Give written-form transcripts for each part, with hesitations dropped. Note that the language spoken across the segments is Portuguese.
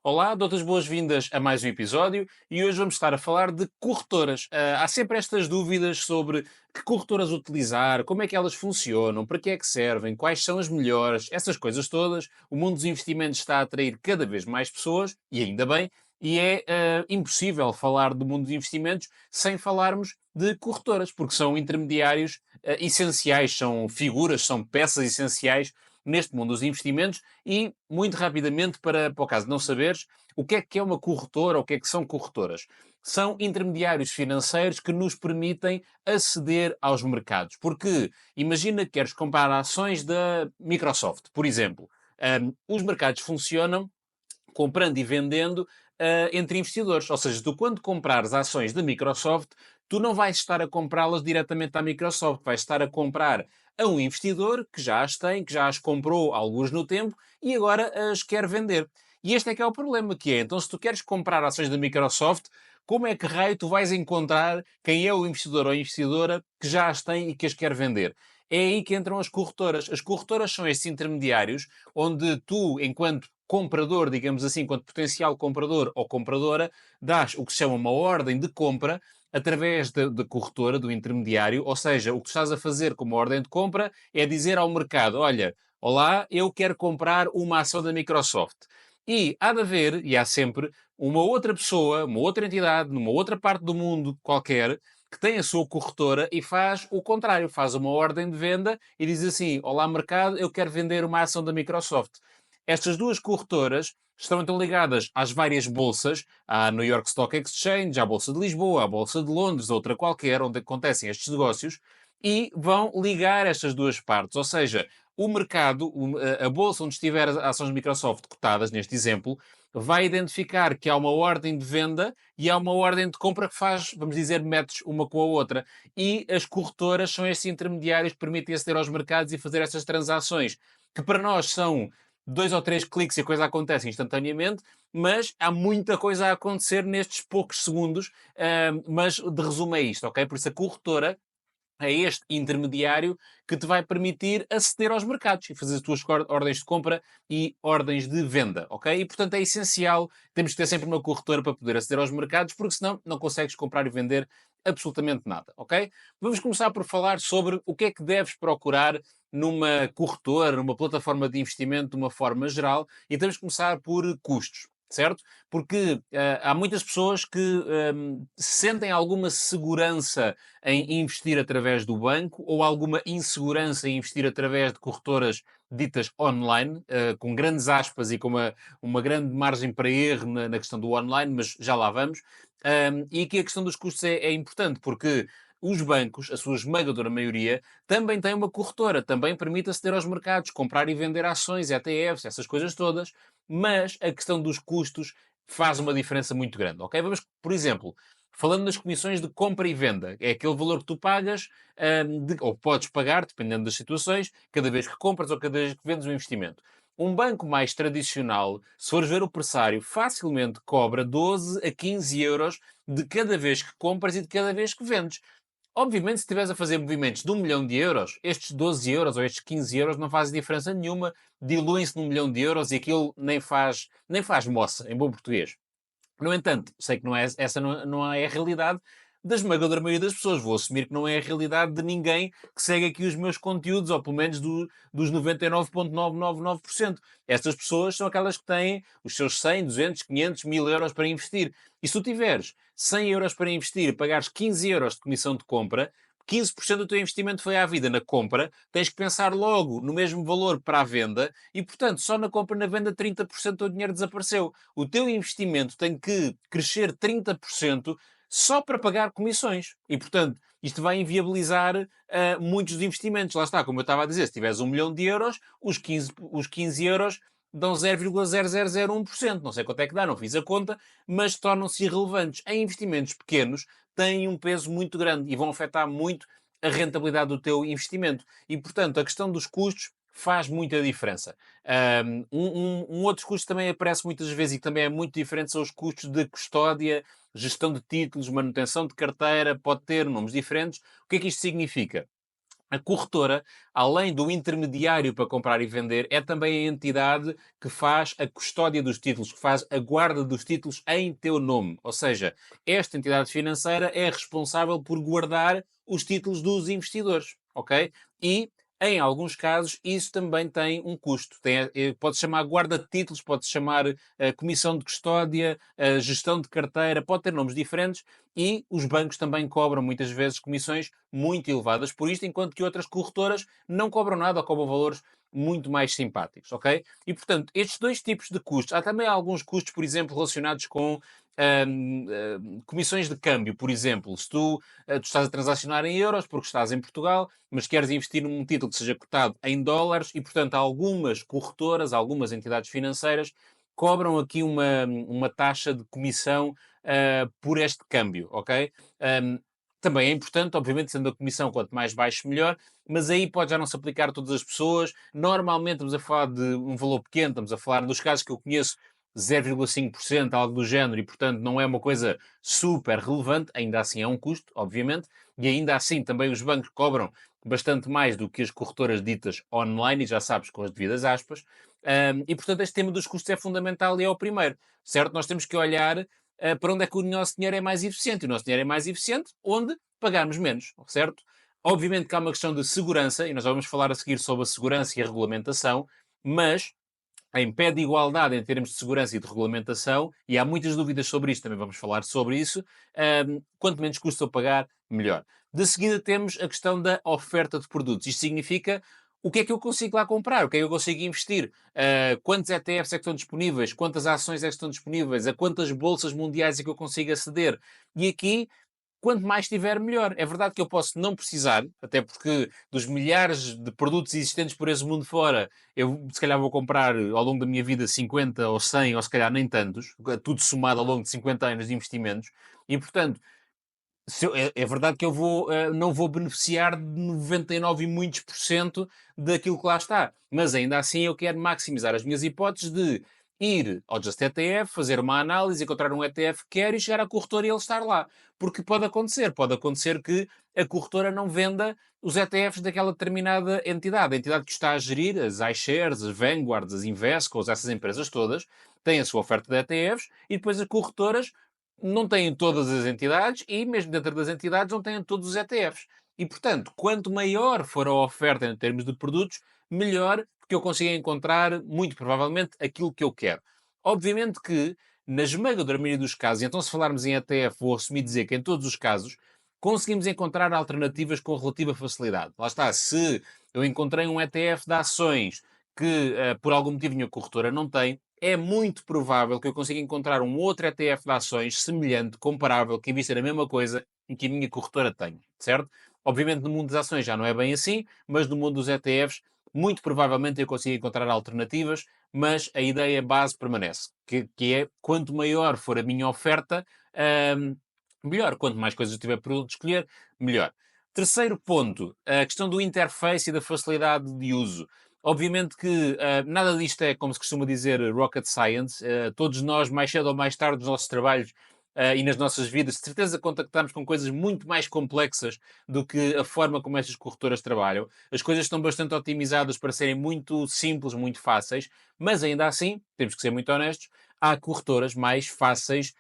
Olá, dou-te as boas-vindas a mais um episódio e hoje vamos estar a falar de corretoras. Há sempre estas dúvidas sobre que corretoras utilizar, como é que elas funcionam, para que é que servem, quais são as melhores, essas coisas todas. O mundo dos investimentos está a atrair cada vez mais pessoas e ainda bem, e é impossível falar do mundo dos investimentos sem falarmos de corretoras, porque são intermediários essenciais, são figuras, são peças essenciais neste mundo dos investimentos e, muito rapidamente, para o caso de não saberes, o que é uma corretora ou o que é que são corretoras? São intermediários financeiros que nos permitem aceder aos mercados. Porque imagina que queres comprar ações da Microsoft, por exemplo. Os mercados funcionam comprando e vendendo entre investidores. Ou seja, tu quando comprares ações da Microsoft, tu não vais estar a comprá-las diretamente à Microsoft, vais estar a comprar a um investidor que já as tem, que já as comprou alguns no tempo e agora as quer vender. E este é que é o problema, que é, então se tu queres comprar ações da Microsoft, como é que raio tu vais encontrar quem é o investidor ou a investidora que já as tem e que as quer vender? É aí que entram as corretoras. As corretoras são estes intermediários onde tu, enquanto comprador, digamos assim, enquanto potencial comprador ou compradora, dás o que se chama uma ordem de compra através da corretora, do intermediário, ou seja, o que tu estás a fazer com uma ordem de compra é dizer ao mercado, olha, olá, eu quero comprar uma ação da Microsoft. E há de haver, e há sempre, uma outra pessoa, uma outra entidade, numa outra parte do mundo qualquer, que tem a sua corretora e faz o contrário, faz uma ordem de venda e diz assim: olá, mercado, eu quero vender uma ação da Microsoft. Estas duas corretoras estão então ligadas às várias bolsas, à New York Stock Exchange, à Bolsa de Lisboa, à Bolsa de Londres, outra qualquer, onde acontecem estes negócios, e vão ligar estas duas partes. Ou seja, o mercado, a bolsa onde estiver as ações de Microsoft cotadas, neste exemplo, vai identificar que há uma ordem de venda e há uma ordem de compra que faz, vamos dizer, match uma com a outra. E as corretoras são estes intermediários que permitem aceder aos mercados e fazer essas transações, que para nós são dois ou três cliques e a coisa acontece instantaneamente, mas há muita coisa a acontecer nestes poucos segundos. Mas de resumo é isto, ok? Por isso a corretora é este intermediário que te vai permitir aceder aos mercados e fazer as tuas ordens de compra e ordens de venda, ok? E portanto é essencial, temos que ter sempre uma corretora para poder aceder aos mercados, porque senão não consegues comprar e vender absolutamente nada, ok? Vamos começar por falar sobre o que é que deves procurar numa corretora, numa plataforma de investimento de uma forma geral, e temos que começar por custos. Certo? Porque há muitas pessoas que sentem alguma segurança em investir através do banco ou alguma insegurança em investir através de corretoras ditas online, com grandes aspas e com uma grande margem para erro na questão do online, mas já lá vamos. E aqui a questão dos custos é importante, porque os bancos, a sua esmagadora maioria, também têm uma corretora, também permite aceder aos mercados, comprar e vender ações, ETFs, essas coisas todas, mas a questão dos custos faz uma diferença muito grande, ok? Vamos, por exemplo, falando das comissões de compra e venda, é aquele valor que tu pagas, ou podes pagar, dependendo das situações, cada vez que compras ou cada vez que vendes um investimento. Um banco mais tradicional, se fores ver o pressário, facilmente cobra 12 a 15 euros de cada vez que compras e de cada vez que vendes. Obviamente, se estiveres a fazer movimentos de 1 milhão de euros, estes 12 euros ou estes 15 euros não fazem diferença nenhuma, diluem-se num milhão de euros e aquilo nem faz moça, em bom português. No entanto, sei que essa não é a realidade da esmagadora maioria das pessoas. Vou assumir que não é a realidade de ninguém que segue aqui os meus conteúdos, ou pelo menos dos 99,999%. Estas pessoas são aquelas que têm os seus 100, 200, 500, 1000 euros para investir. E se tu tiveres 100 euros para investir e pagares 15 euros de comissão de compra, 15% do teu investimento foi à vida na compra, tens que pensar logo no mesmo valor para a venda e, portanto, só na compra e na venda 30% do teu dinheiro desapareceu. O teu investimento tem que crescer 30% só para pagar comissões. E, portanto, isto vai inviabilizar muitos investimentos. Lá está, como eu estava a dizer, se tiveres 1 milhão de euros, os 15 euros dão 0,0001%. Não sei quanto é que dá, não fiz a conta, mas tornam-se irrelevantes. Em investimentos pequenos, têm um peso muito grande e vão afetar muito a rentabilidade do teu investimento. E, portanto, a questão dos custos faz muita diferença. Um outro custo também aparece muitas vezes e também é muito diferente são os custos de custódia, gestão de títulos, manutenção de carteira, pode ter nomes diferentes. O que é que isto significa? A corretora, além do intermediário para comprar e vender, é também a entidade que faz a custódia dos títulos, que faz a guarda dos títulos em teu nome. Ou seja, esta entidade financeira é responsável por guardar os títulos dos investidores, ok? E, em alguns casos, isso também tem um custo. Pode-se chamar guarda de títulos, pode-se chamar comissão de custódia, gestão de carteira, pode ter nomes diferentes, e os bancos também cobram muitas vezes comissões muito elevadas por isto, enquanto que outras corretoras não cobram nada ou cobram valores muito mais simpáticos, ok? E, portanto, estes dois tipos de custos, há também alguns custos, por exemplo, relacionados com comissões de câmbio, por exemplo, se tu estás a transacionar em euros porque estás em Portugal, mas queres investir num título que seja cotado em dólares e, portanto, algumas corretoras, algumas entidades financeiras cobram aqui uma taxa de comissão por este câmbio, ok? Um, Também é importante, obviamente, sendo a comissão quanto mais baixo, melhor, mas aí pode já não se aplicar a todas as pessoas. Normalmente estamos a falar de um valor pequeno, estamos a falar dos casos que eu conheço, 0,5%, algo do género, e portanto não é uma coisa super relevante, ainda assim é um custo, obviamente, e ainda assim também os bancos cobram bastante mais do que as corretoras ditas online, e já sabes, com as devidas aspas, e portanto este tema dos custos é fundamental e é o primeiro, certo? Nós temos que olhar para onde é que o nosso dinheiro é mais eficiente. E o nosso dinheiro é mais eficiente onde pagarmos menos, certo? Obviamente que há uma questão de segurança, e nós vamos falar a seguir sobre a segurança e a regulamentação, mas em pé de igualdade em termos de segurança e de regulamentação, e há muitas dúvidas sobre isso, também vamos falar sobre isso, quanto menos custa eu pagar, melhor. De seguida temos a questão da oferta de produtos. Isto significa o que é que eu consigo lá comprar, o que é que eu consigo investir, quantos ETFs é que estão disponíveis, quantas ações é que estão disponíveis, a quantas bolsas mundiais é que eu consigo aceder. E aqui quanto mais tiver, melhor. É verdade que eu posso não precisar, até porque dos milhares de produtos existentes por esse mundo fora, eu se calhar vou comprar ao longo da minha vida 50 ou 100 ou se calhar nem tantos, tudo somado ao longo de 50 anos de investimentos, e portanto, é verdade que eu não vou beneficiar de 99 e muitos por cento daquilo que lá está, mas ainda assim eu quero maximizar as minhas hipóteses de ir ao Just ETF, fazer uma análise, encontrar um ETF que quero e chegar à corretora e ele estar lá. Porque pode acontecer que a corretora não venda os ETFs daquela determinada entidade. A entidade que está a gerir, as iShares, as Vanguards, as Invescos, essas empresas todas, têm a sua oferta de ETFs e depois as corretoras não têm todas as entidades e, mesmo dentro das entidades, não têm todos os ETFs. E, portanto, quanto maior for a oferta em termos de produtos, melhor, porque eu consigo encontrar, muito provavelmente, aquilo que eu quero. Obviamente que, na esmagadora maioria dos casos, e então se falarmos em ETF, vou assumir dizer que em todos os casos, conseguimos encontrar alternativas com relativa facilidade. Lá está, se eu encontrei um ETF de ações que, por algum motivo, a minha corretora não tem, é muito provável que eu consiga encontrar um outro ETF de ações semelhante, comparável, que invista na mesma coisa e que a minha corretora tenha, certo? Obviamente no mundo das ações já não é bem assim, mas no mundo dos ETFs, muito provavelmente eu consigo encontrar alternativas, mas a ideia base permanece, que é quanto maior for a minha oferta, hum, melhor. Quanto mais coisas eu tiver por escolher, melhor. Terceiro ponto, a questão do interface e da facilidade de uso. Obviamente que nada disto é, como se costuma dizer, rocket science. Todos nós, mais cedo ou mais tarde, nos nossos trabalhos e nas nossas vidas, de certeza contactamos com coisas muito mais complexas do que a forma como estas corretoras trabalham. As coisas estão bastante otimizadas para serem muito simples, muito fáceis, mas ainda assim, temos que ser muito honestos, há corretoras mais fáceis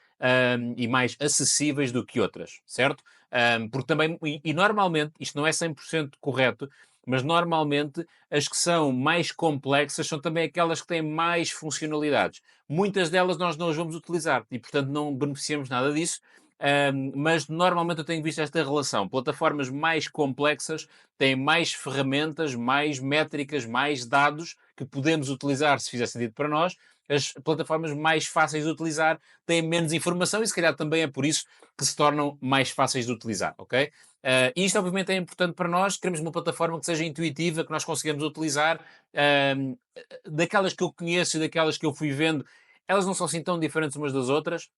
e mais acessíveis do que outras, certo? Porque também, e normalmente, isto não é 100% correto, mas normalmente as que são mais complexas são também aquelas que têm mais funcionalidades. Muitas delas nós não as vamos utilizar e, portanto, não beneficiamos nada disso. Mas normalmente eu tenho visto esta relação. Plataformas mais complexas têm mais ferramentas, mais métricas, mais dados que podemos utilizar se fizer sentido para nós. As plataformas mais fáceis de utilizar têm menos informação e se calhar também é por isso que se tornam mais fáceis de utilizar, ok? E isto obviamente é importante para nós, queremos uma plataforma que seja intuitiva, que nós consigamos utilizar. Daquelas que eu conheço e daquelas que eu fui vendo, elas não são assim tão diferentes umas das outras,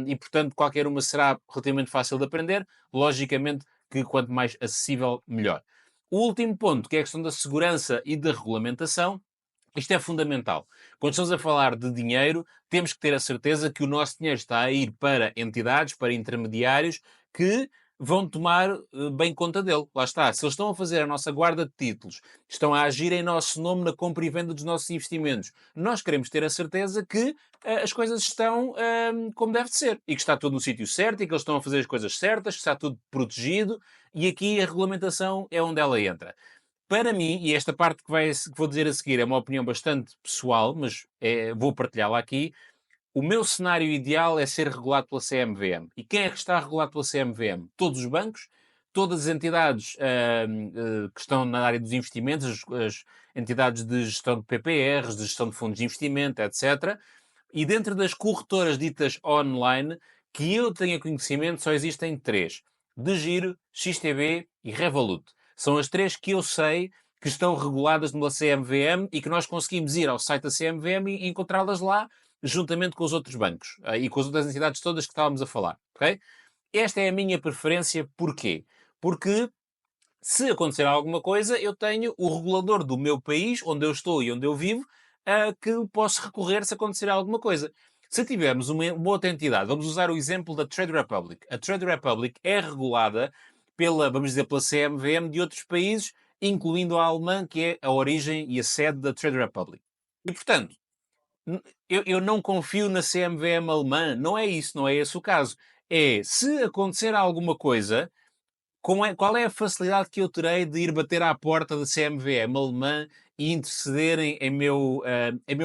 e portanto qualquer uma será relativamente fácil de aprender. Logicamente que quanto mais acessível, melhor. O último ponto, que é a questão da segurança e da regulamentação, isto é fundamental. Quando estamos a falar de dinheiro, temos que ter a certeza que o nosso dinheiro está a ir para entidades, para intermediários, que vão tomar bem conta dele. Lá está. Se eles estão a fazer a nossa guarda de títulos, estão a agir em nosso nome na compra e venda dos nossos investimentos, nós queremos ter a certeza que as coisas estão como deve de ser e que está tudo no sítio certo e que eles estão a fazer as coisas certas, que está tudo protegido e aqui a regulamentação é onde ela entra. Para mim, e esta parte que vou dizer a seguir é uma opinião bastante pessoal, mas vou partilhá-la aqui. O meu cenário ideal é ser regulado pela CMVM. E quem é que está regulado pela CMVM? Todos os bancos, todas as entidades que estão na área dos investimentos, as entidades de gestão de PPRs, de gestão de fundos de investimento, etc. E dentro das corretoras ditas online, que eu tenha conhecimento, só existem três: DEGIRO, XTB e Revolut. São as três que eu sei que estão reguladas pela CMVM e que nós conseguimos ir ao site da CMVM e encontrá-las lá, juntamente com os outros bancos e com as outras entidades todas que estávamos a falar. Ok? Esta é a minha preferência. Porquê? Porque se acontecer alguma coisa, eu tenho o regulador do meu país, onde eu estou e onde eu vivo, que posso recorrer se acontecer alguma coisa. Se tivermos uma outra entidade, vamos usar o exemplo da Trade Republic. A Trade Republic é regulada pela, vamos dizer, pela CMVM de outros países, incluindo a alemã, que é a origem e a sede da Trade Republic. E, portanto, eu não confio na CMVM alemã. Não é isso, não é esse o caso. É, se acontecer alguma coisa, qual é a facilidade que eu terei de ir bater à porta da CMVM alemã e intercederem em meu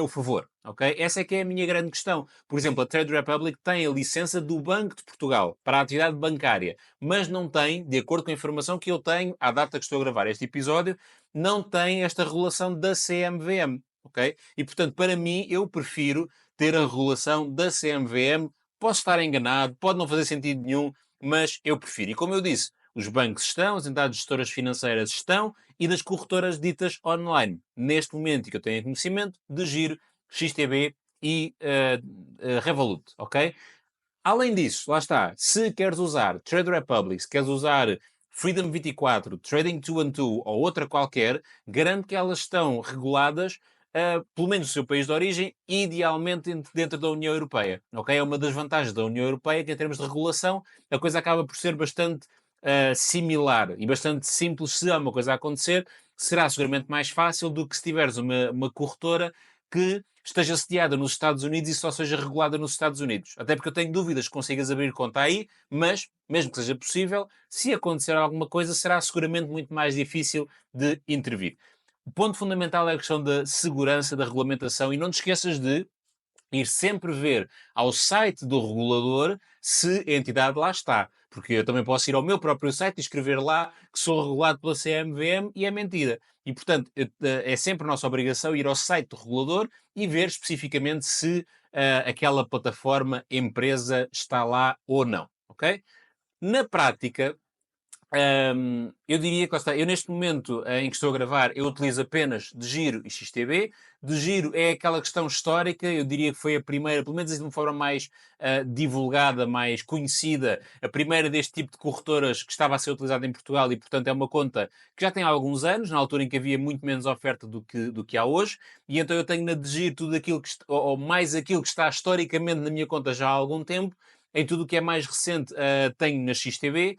favor? Ok? Essa é que é a minha grande questão. Por exemplo, a Trade Republic tem a licença do Banco de Portugal para a atividade bancária, mas não tem, de acordo com a informação que eu tenho, à data que estou a gravar este episódio, não tem esta regulação da CMVM. Ok? E, portanto, para mim, eu prefiro ter a regulação da CMVM. Posso estar enganado, pode não fazer sentido nenhum, mas eu prefiro. E como eu disse, os bancos estão, as entidades gestoras financeiras estão e das corretoras ditas online. Neste momento, e que eu tenho conhecimento, de Giro, XTB e Revolut, ok? Além disso, lá está, se queres usar Trade Republic, se queres usar Freedom 24, Trading 212 ou outra qualquer, garanto que elas estão reguladas, pelo menos no seu país de origem, idealmente dentro da União Europeia. Ok? É uma das vantagens da União Europeia que, em termos de regulação, a coisa acaba por ser bastante similar e bastante simples. Se há uma coisa a acontecer, será seguramente mais fácil do que se tiveres uma corretora que esteja sediada nos Estados Unidos e só seja regulada nos Estados Unidos. Até porque eu tenho dúvidas que consigas abrir conta aí, mas, mesmo que seja possível, se acontecer alguma coisa, será seguramente muito mais difícil de intervir. O ponto fundamental é a questão da segurança, da regulamentação, e não te esqueças de ir sempre ver ao site do regulador se a entidade lá está. Porque eu também posso ir ao meu próprio site e escrever lá que sou regulado pela CMVM e é mentira. E, portanto, é sempre a nossa obrigação ir ao site do regulador e ver especificamente se aquela plataforma, empresa, está lá ou não. Ok? Na prática, eu diria que, lá está, eu neste momento em que estou a gravar, eu utilizo apenas de Giro e XTB. De Giro é aquela questão histórica, eu diria que foi a primeira, pelo menos de uma forma mais divulgada, mais conhecida, a primeira deste tipo de corretoras que estava a ser utilizada em Portugal e, portanto, é uma conta que já tem alguns anos, na altura em que havia muito menos oferta do que há hoje, e então eu tenho na de Giro tudo aquilo que, ou mais aquilo que está historicamente na minha conta já há algum tempo. Em tudo o que é mais recente, tenho na XTB.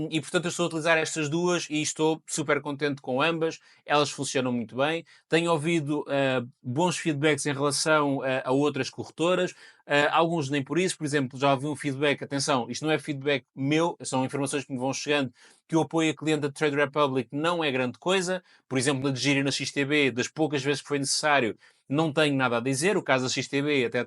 E portanto eu estou a utilizar estas duas e estou super contente com ambas, elas funcionam muito bem. Tenho ouvido bons feedbacks em relação a outras corretoras, alguns nem por exemplo, já ouvi um feedback, atenção, isto não é feedback meu, são informações que me vão chegando, que o apoio a cliente da Trade Republic não é grande coisa, por exemplo, na de Giro e na XTB, das poucas vezes que foi necessário, não tenho nada a dizer. O caso da XTB até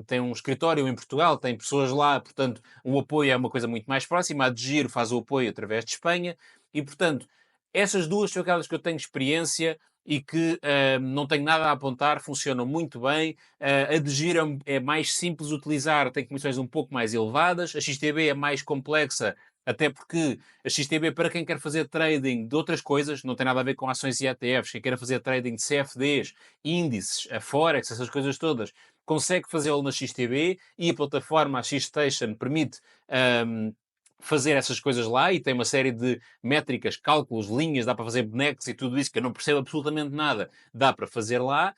tem um escritório em Portugal, tem pessoas lá, portanto, o apoio é uma coisa muito mais próxima. A de Giro faz o apoio através de Espanha e, portanto, essas duas são aquelas que eu tenho experiência e que não tenho nada a apontar, funcionam muito bem. A de Giro é mais simples de utilizar, tem comissões um pouco mais elevadas. A XTB é mais complexa, até porque a XTB, para quem quer fazer trading de outras coisas, não tem nada a ver com ações e ETFs, quem quer fazer trading de CFDs, índices, a Forex, essas coisas todas, consegue fazê-lo na XTB e a plataforma, a XStation, permite um, fazer essas coisas lá e tem uma série de métricas, cálculos, linhas, dá para fazer bonecos e tudo isso que eu não percebo absolutamente nada, dá para fazer lá.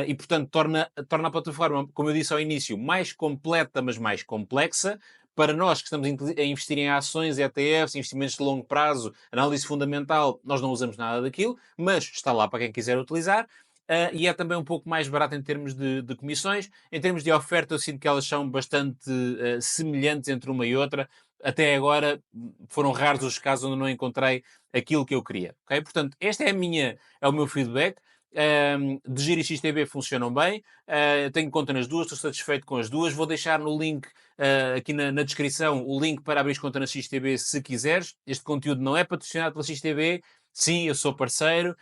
E portanto torna a plataforma, como eu disse ao início, mais completa, mas mais complexa, para nós que estamos a investir em ações, ETFs, investimentos de longo prazo, análise fundamental, nós não usamos nada daquilo, mas está lá para quem quiser utilizar. E é também um pouco mais barato em termos de comissões. Em termos de oferta, eu sinto que elas são bastante semelhantes entre uma e outra. Até agora foram raros os casos onde não encontrei aquilo que eu queria. Okay? Portanto, este é o meu feedback. De Giro e XTB funcionam bem. Tenho conta nas duas, estou satisfeito com as duas. Vou deixar no link, aqui na descrição, o link para abrir conta na XTB se quiseres. Este conteúdo não é patrocinado pela XTB. Sim, eu sou parceiro,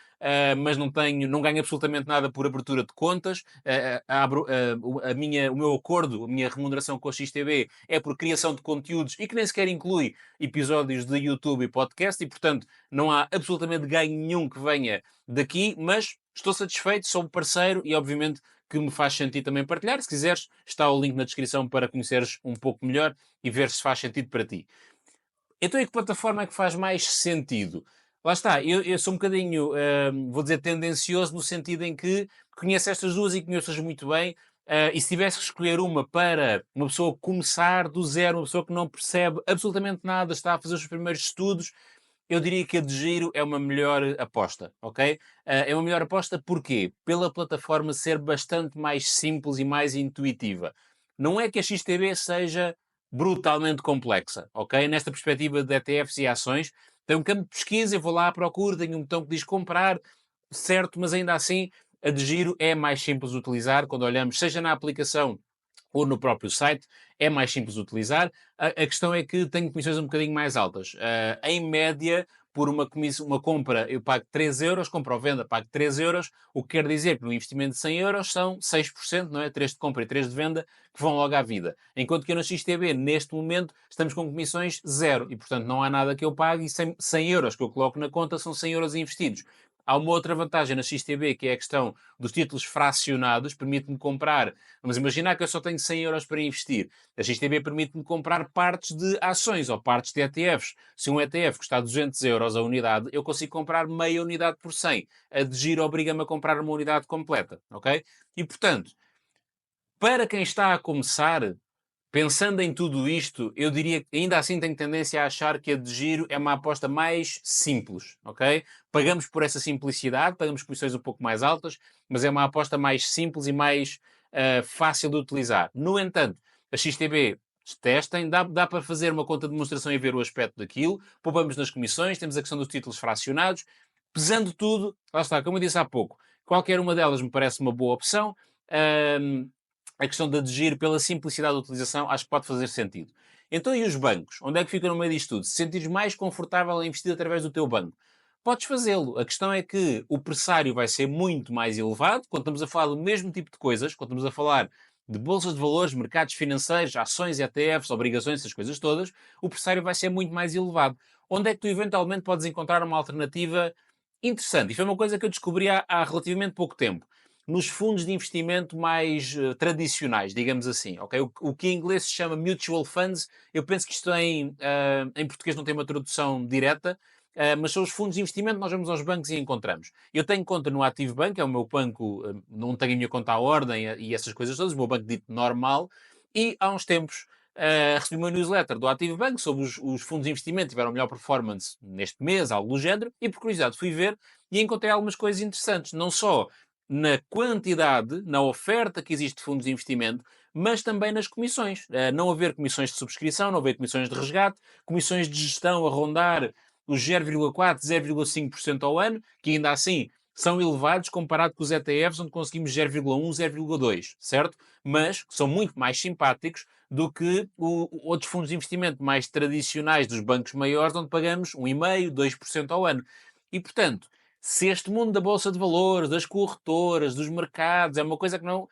mas não ganho absolutamente nada por abertura de contas. O meu acordo, a minha remuneração com a XTB é por criação de conteúdos e que nem sequer inclui episódios de YouTube e podcast e, portanto, não há absolutamente ganho nenhum que venha daqui, mas estou satisfeito, sou parceiro e, obviamente, que me faz sentido também partilhar. Se quiseres, está o link na descrição para conheceres um pouco melhor e ver se faz sentido para ti. Então, e que plataforma é que faz mais sentido? Lá está, eu sou um bocadinho, vou dizer, tendencioso no sentido em que conheço estas duas e conheço-as muito bem. E se tivesse que escolher uma para uma pessoa começar do zero, uma pessoa que não percebe absolutamente nada, está a fazer os seus primeiros estudos, eu diria que a de Giro é uma melhor aposta, ok? É uma melhor aposta porquê? Pela plataforma ser bastante mais simples e mais intuitiva. Não é que a XTB seja brutalmente complexa, ok? Nesta perspectiva de ETFs e ações, tem um campo de pesquisa, eu vou lá à procura, tenho um botão que diz comprar, certo, mas ainda assim a de Giro é mais simples de utilizar quando olhamos, seja na aplicação ou no próprio site, é mais simples de utilizar. A questão é que tem comissões um bocadinho mais altas. Em média, por uma compra, eu pago 3 euros, compra ou venda, pago 3 euros, o que quer dizer que no investimento de 100 euros são 6%, não é? 3 de compra e 3 de venda, que vão logo à vida. Enquanto que eu na XTB, neste momento, estamos com comissões zero e, portanto, não há nada que eu pague e 100 euros que eu coloco na conta são 100 euros investidos. Há uma outra vantagem na XTB, que é a questão dos títulos fracionados, permite-me comprar. Vamos imaginar que eu só tenho 100 euros para investir. A XTB permite-me comprar partes de ações ou partes de ETFs. Se um ETF custa 200 euros a unidade, eu consigo comprar meia unidade por 100. A de Giro obriga-me a comprar uma unidade completa, ok? E, portanto, para quem está a começar, pensando em tudo isto, eu diria que ainda assim tenho tendência a achar que a de Giro é uma aposta mais simples, ok? Pagamos por essa simplicidade, pagamos comissões um pouco mais altas, mas é uma aposta mais simples e mais fácil de utilizar. No entanto, a XTB, testem, dá para fazer uma conta de demonstração e ver o aspecto daquilo, poupamos nas comissões, temos a questão dos títulos fracionados, pesando tudo, lá está, como eu disse há pouco, qualquer uma delas me parece uma boa opção. Ahm, a questão de aderir pela simplicidade da utilização, acho que pode fazer sentido. Então, e os bancos? Onde é que ficam no meio disto tudo? Se sentires mais confortável a investir através do teu banco, podes fazê-lo. A questão é que o pressário vai ser muito mais elevado quando estamos a falar do mesmo tipo de coisas, quando estamos a falar de bolsas de valores, mercados financeiros, ações, ETFs, obrigações, essas coisas todas, o pressário vai ser muito mais elevado. Onde é que tu eventualmente podes encontrar uma alternativa interessante? E foi uma coisa que eu descobri há relativamente pouco tempo nos fundos de investimento mais tradicionais, digamos assim, ok? O que em inglês se chama mutual funds, eu penso que isto em português não tem uma tradução direta, mas são os fundos de investimento, nós vamos aos bancos e encontramos. Eu tenho conta no Active Bank, é o meu banco, não tenho a minha conta à ordem e essas coisas todas, o meu banco dito normal, e há uns tempos recebi uma newsletter do Active Bank sobre os fundos de investimento que tiveram melhor performance neste mês, algo do género, e por curiosidade fui ver e encontrei algumas coisas interessantes, não só na quantidade, na oferta que existe de fundos de investimento, mas também nas comissões. Não haver comissões de subscrição, não haver comissões de resgate, comissões de gestão a rondar os 0,4, 0,5% ao ano, que ainda assim são elevados comparado com os ETFs, onde conseguimos 0,1, 0,2, certo? Mas são muito mais simpáticos do que outros fundos de investimento mais tradicionais dos bancos maiores, onde pagamos 1,5%, 2% ao ano. E, portanto, se este mundo da bolsa de valores, das corretoras, dos mercados, é uma coisa que não,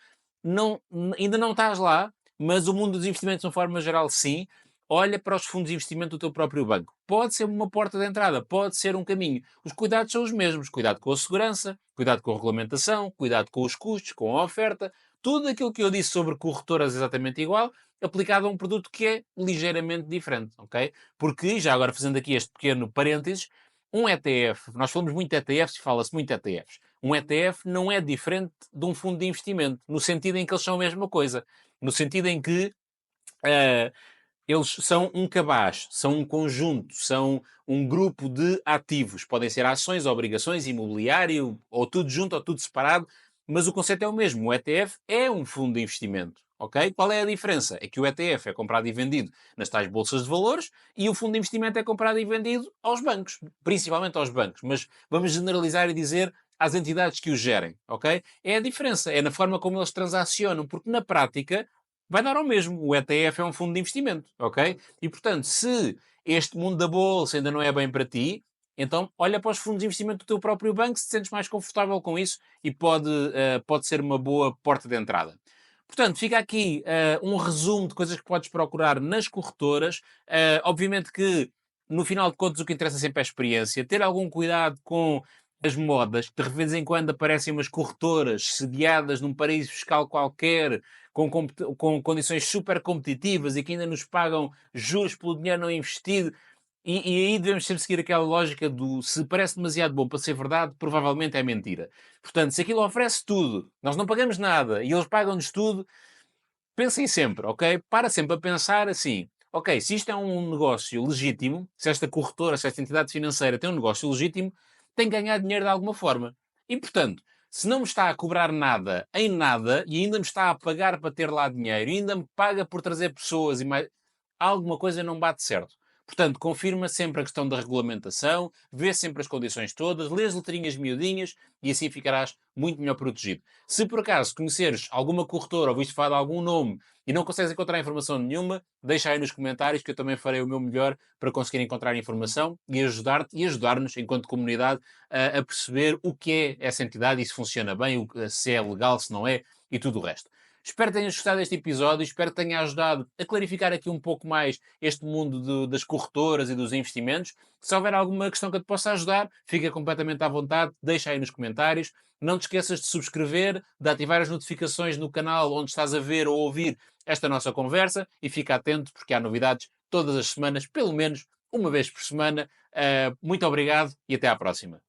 ainda não estás lá, mas o mundo dos investimentos, de uma forma geral, sim, olha para os fundos de investimento do teu próprio banco. Pode ser uma porta de entrada, pode ser um caminho. Os cuidados são os mesmos. Cuidado com a segurança, cuidado com a regulamentação, cuidado com os custos, com a oferta. Tudo aquilo que eu disse sobre corretoras é exatamente igual, aplicado a um produto que é ligeiramente diferente, ok? Porque, já agora fazendo aqui este pequeno parênteses, um ETF, nós falamos muito de ETFs e fala-se muito de ETFs. Um ETF não é diferente de um fundo de investimento, no sentido em que eles são a mesma coisa. No sentido em que Eles são um cabaz, são um conjunto, são um grupo de ativos. Podem ser ações, obrigações, imobiliário, ou tudo junto ou tudo separado, mas o conceito é o mesmo. O ETF é um fundo de investimento. Ok? Qual é a diferença? É que o ETF é comprado e vendido nas tais bolsas de valores e o fundo de investimento é comprado e vendido aos bancos, principalmente aos bancos. Mas vamos generalizar e dizer às entidades que o gerem, ok? É a diferença, é na forma como eles transacionam, porque na prática vai dar ao mesmo. O ETF é um fundo de investimento, ok? E, portanto, se este mundo da bolsa ainda não é bem para ti, então olha para os fundos de investimento do teu próprio banco se te sentes mais confortável com isso e pode ser uma boa porta de entrada. Portanto, fica aqui um resumo de coisas que podes procurar nas corretoras. Obviamente que, no final de contas, o que interessa sempre é a experiência. Ter algum cuidado com as modas, que de vez em quando aparecem umas corretoras sediadas num paraíso fiscal qualquer, com condições super competitivas e que ainda nos pagam juros pelo dinheiro não investido. E aí devemos sempre seguir aquela lógica do se parece demasiado bom para ser verdade, provavelmente é mentira. Portanto, se aquilo oferece tudo, nós não pagamos nada e eles pagam-nos tudo, pensem sempre, ok? Para sempre a pensar assim, ok, se isto é um negócio legítimo, se esta corretora, se esta entidade financeira tem um negócio legítimo, tem que ganhar dinheiro de alguma forma. E, portanto, se não me está a cobrar nada em nada e ainda me está a pagar para ter lá dinheiro e ainda me paga por trazer pessoas e mais, alguma coisa não bate certo. Portanto, confirma sempre a questão da regulamentação, vê sempre as condições todas, lê as letrinhas miudinhas e assim ficarás muito melhor protegido. Se por acaso conheceres alguma corretora ou viste falar de algum nome e não consegues encontrar informação nenhuma, deixa aí nos comentários que eu também farei o meu melhor para conseguir encontrar informação e ajudar-te e ajudar-nos, enquanto comunidade, a perceber o que é essa entidade e se funciona bem, se é legal, se não é e tudo o resto. Espero que tenhas gostado deste episódio, espero que tenha ajudado a clarificar aqui um pouco mais este mundo das corretoras e dos investimentos. Se houver alguma questão que eu te possa ajudar, fica completamente à vontade, deixa aí nos comentários. Não te esqueças de subscrever, de ativar as notificações no canal onde estás a ver ou ouvir esta nossa conversa e fica atento porque há novidades todas as semanas, pelo menos uma vez por semana. Muito obrigado e até à próxima.